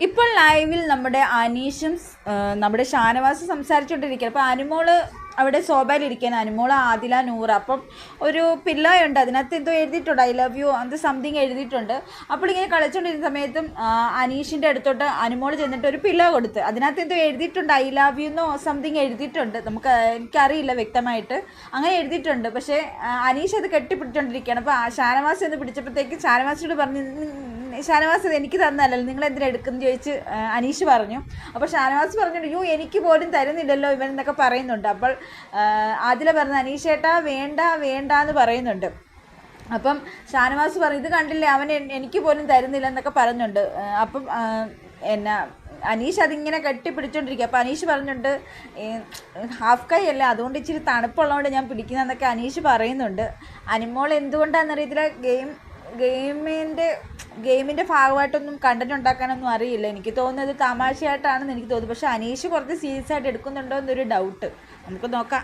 ഇപ്പോൾ ലൈവിൽ നമ്മുടെ അനീഷും നമ്മുടെ ഷാനവാസും സംസാരിച്ചുകൊണ്ടിരിക്കുക. അപ്പോൾ അനുമോള് അവിടെ സോബയിലിരിക്കുകയാണ്. അനുമോള്, ആദില, നൂറ്. അപ്പം ഒരു പിള്ളയുണ്ട്, അതിനകത്ത് എന്തോ എഴുതിയിട്ടുണ്ട്, ഐ ലവ് യു അത് സംതിങ് എഴുതിയിട്ടുണ്ട്. അപ്പോൾ ഇങ്ങനെ കളിച്ചുകൊണ്ടിരുന്ന സമയത്തും അനീഷിൻ്റെ അടുത്തോട്ട് അനുമോള് ചെന്നിട്ട് ഒരു പിള്ള കൊടുത്ത് അതിനകത്ത് എന്തോ എഴുതിയിട്ടുണ്ട്, ഐ ലവ് യു എന്നോ സംതിങ് എഴുതിയിട്ടുണ്ട്. എനിക്കറിയില്ല വ്യക്തമായിട്ട്, അങ്ങനെ എഴുതിയിട്ടുണ്ട്. പക്ഷേ അനീഷ് അത് കെട്ടിപ്പിടിച്ചുകൊണ്ടിരിക്കുകയാണ്. അപ്പോൾ ഷാനവാസ് എന്ന് പിടിച്ചപ്പോഴത്തേക്ക് ഷാനവാസിനോട് പറഞ്ഞു, ഷാനവാസ് അത് എനിക്ക് തന്നല്ലല്ലോ, നിങ്ങൾ എന്തിനാ എടുക്കുന്നത് ചോദിച്ച് അനീഷ് പറഞ്ഞു. അപ്പോൾ ഷാനവാസ് പറഞ്ഞിട്ട്, യോ എനിക്ക് പോലും തരുന്നില്ലല്ലോ ഇവൻ എന്നൊക്കെ പറയുന്നുണ്ട്. അപ്പോൾ ആദില പറഞ്ഞു, അനീഷേട്ടാ വേണ്ട വേണ്ട എന്ന് പറയുന്നുണ്ട്. അപ്പം ഷാനവാസ് പറഞ്ഞു, ഇത് കണ്ടില്ലേ അവൻ എനിക്ക് പോലും തരുന്നില്ല എന്നൊക്കെ പറയുന്നുണ്ട്. അപ്പം എന്നാ അനീഷ് അതിങ്ങനെ കെട്ടിപ്പിടിച്ചോണ്ടിരിക്കുക. അപ്പോൾ അനീഷ് പറഞ്ഞിട്ടുണ്ട്, ഹാഫ് കൈ അല്ലേ, അതുകൊണ്ട് ഇച്ചിരി തണുപ്പുള്ളതുകൊണ്ട് ഞാൻ പിടിക്കുന്നതെന്നൊക്കെ അനീഷ് പറയുന്നുണ്ട്. അനുമോൾ എന്തുകൊണ്ടാണെന്നറിയത്തില്ല, ഗെയിമിൻ്റെ ഭാഗമായിട്ടൊന്നും കണ്ടന്റ് ഉണ്ടാക്കാനൊന്നും അറിയില്ല. എനിക്ക് തോന്നുന്നത് തമാശയായിട്ടാണെന്ന് എനിക്ക് തോന്നുന്നു. പക്ഷേ അനീഷ് കുറച്ച് സീരിയസ് ആയിട്ട് എടുക്കുന്നുണ്ടോ എന്നൊരു ഡൗട്ട്. നമുക്ക് നോക്കാം.